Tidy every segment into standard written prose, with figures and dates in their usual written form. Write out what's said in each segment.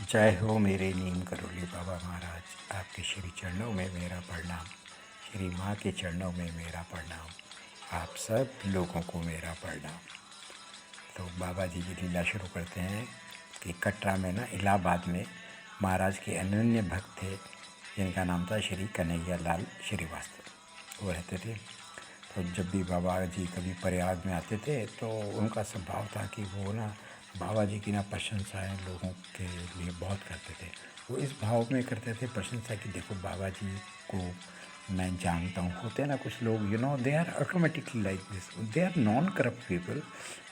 जय हो मेरे नीम करोली बाबा महाराज, आपके श्री चरणों में मेरा प्रणाम। श्री माँ के चरणों में मेरा प्रणाम। आप सब लोगों को मेरा प्रणाम। तो बाबा जी की लीला शुरू करते हैं कि कटरा में ना इलाहाबाद में महाराज के अनन्य भक्त थे जिनका नाम था श्री कन्हैया लाल श्रीवास्तव। वो रहते थे। तो जब भी बाबा जी कभी प्रयाग में आते थे तो उनका स्वभाव था कि वो ना बाबा जी की ना प्रशंसाएँ लोगों के लिए बहुत करते थे। वो इस भाव में करते थे प्रशंसा कि देखो बाबा जी को मैं जानता हूँ। होते हैं ना कुछ लोग, they are automatically like this, they are non corrupt people,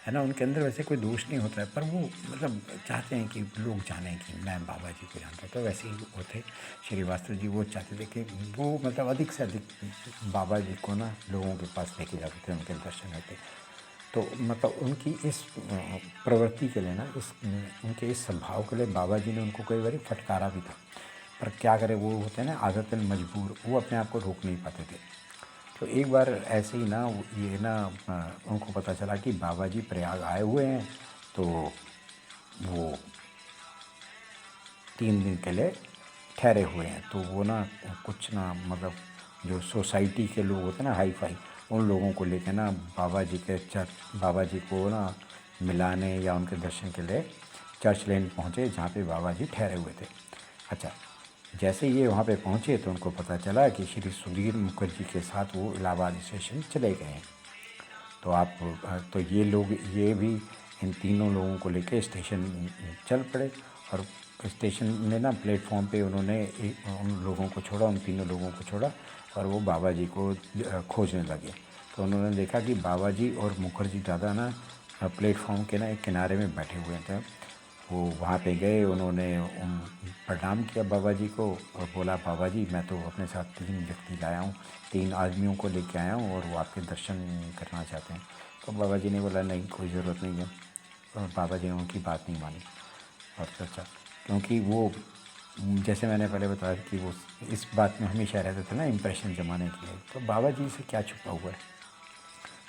है ना। उनके अंदर वैसे कोई दोष नहीं होता है, पर वो मतलब चाहते हैं कि लोग जानें कि मैं बाबा जी को जानता हूँ। तो वैसे ही वो थे श्रीवास्तव जी। वो चाहते थे कि वो मतलब अधिक से अधिक बाबा जी को ना लोगों के पास लेके जाते थे, उनके दर्शन होते। तो मतलब उनकी इस प्रवृत्ति के लिए ना, उनके इस स्वभाव के लिए बाबा जी ने उनको कई बार फटकारा भी था। पर क्या करें, वो होते हैं ना आदतन मजबूर, वो अपने आप को रोक नहीं पाते थे। तो एक बार ऐसे ही ना ये ना उनको पता चला कि बाबा जी प्रयाग आए हुए हैं। तो वो 3 दिन के लिए ठहरे हुए हैं। तो वो ना कुछ ना मतलब जो सोसाइटी के लोग होते हैं ना, हाई फाई, उन लोगों को लेके ना बाबा जी को ना मिलाने या उनके दर्शन के लिए चर्च लेन पहुँचे जहाँ पे बाबा जी ठहरे हुए थे। अच्छा, जैसे ये वहाँ पे पहुँचे तो उनको पता चला कि श्री सुधीर मुखर्जी के साथ वो इलाहाबाद स्टेशन चले गए हैं। तो ये भी इन तीनों लोगों को लेके स्टेशन चल पड़े। और स्टेशन में ना प्लेटफॉर्म पे उन्होंने उन लोगों को छोड़ा, उन तीनों लोगों को छोड़ा और वो बाबा जी को खोजने लगे। तो उन्होंने देखा कि बाबा जी और मुखर्जी दादा ना प्लेटफॉर्म के ना एक किनारे में बैठे हुए थे। वो वहाँ पे गए, उन्होंने प्रणाम किया बाबा जी को और बोला, बाबा जी मैं तो अपने साथ 3 व्यक्ति लाया हूँ, 3 आदमियों को लेके आया हूँ और वो आपके दर्शन करना चाहते हैं। तो बाबा जी ने बोला नहीं, कोई ज़रूरत नहीं है। और बाबा जी ने उनकी बात नहीं मानी और सोचा, क्योंकि वो जैसे मैंने पहले बताया कि वो इस बात में हमेशा रहते थे ना इम्प्रेशन जमाने के लिए, तो बाबा जी से क्या छुपा हुआ है।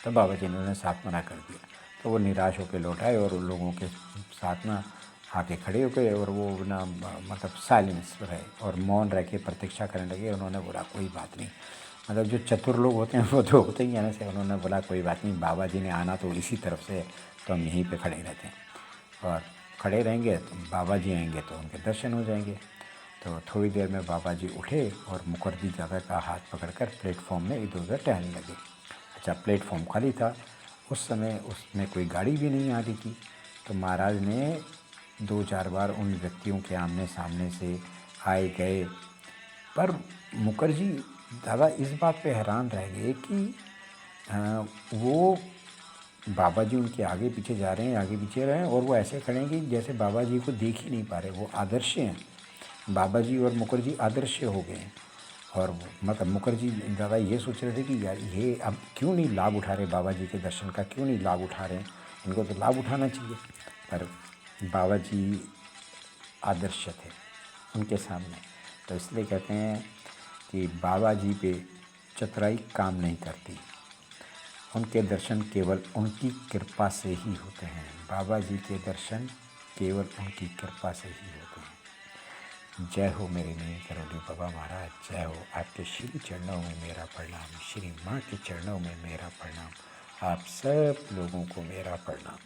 तो बाबा जी ने उन्हें साथ मना कर दिया। तो वो निराश होकर लौट आए और उन लोगों के साथ ना आके खड़े हो गए और वो ना मतलब साइलेंस रहे और मौन रह के प्रतीक्षा करने लगे। उन्होंने बोला कोई बात नहीं, मतलब जो चतुर लोग होते हैं वो तो होते ही हैं से। उन्होंने बोला कोई बात नहीं, बाबा जी ने आना तो इसी तरफ से, तो हम यहीं पे खड़े रहते हैं और खड़े रहेंगे तो बाबा जी आएंगे तो उनके दर्शन हो जाएंगे। तो थोड़ी देर में बाबा जी उठे और मुखर्जी दादा का हाथ पकड़कर प्लेटफॉर्म में इधर उधर टहलने लगे। अच्छा, प्लेटफॉर्म खाली था उस समय, उसमें कोई गाड़ी भी नहीं आ रही थी। तो महाराज ने 2-4 बार उन व्यक्तियों के आमने सामने से आए गए, पर मुखर्जी दादा इस बात पे हैरान रह गए कि वो बाबा जी उनके आगे पीछे जा रहे हैं, आगे पीछे रहे हैं और वो ऐसे खड़े हैं कि जैसे बाबा जी को देख ही नहीं पा रहे। वो आदर्श हैं, बाबा जी और मुखर्जी आदर्श हो गए हैं। और मतलब मुखर्जी दादा ये सोच रहे थे कि यार ये अब क्यों नहीं लाभ उठा रहे, बाबा जी के दर्शन का क्यों नहीं लाभ उठा रहे हैं, इनको तो लाभ उठाना चाहिए। पर बाबा जी आदर्श थे उनके सामने। तो इसलिए कहते हैं कि बाबा जी पे चतुराई काम नहीं करती, उनके दर्शन केवल उनकी कृपा से ही होते हैं। बाबा जी के दर्शन केवल उनकी कृपा से ही होते हैं। जय हो मेरे नीम करोली बाबा महाराज, जय हो। आपके श्री चरणों में मेरा प्रणाम, श्री माँ के चरणों में मेरा प्रणाम, आप सब लोगों को मेरा प्रणाम।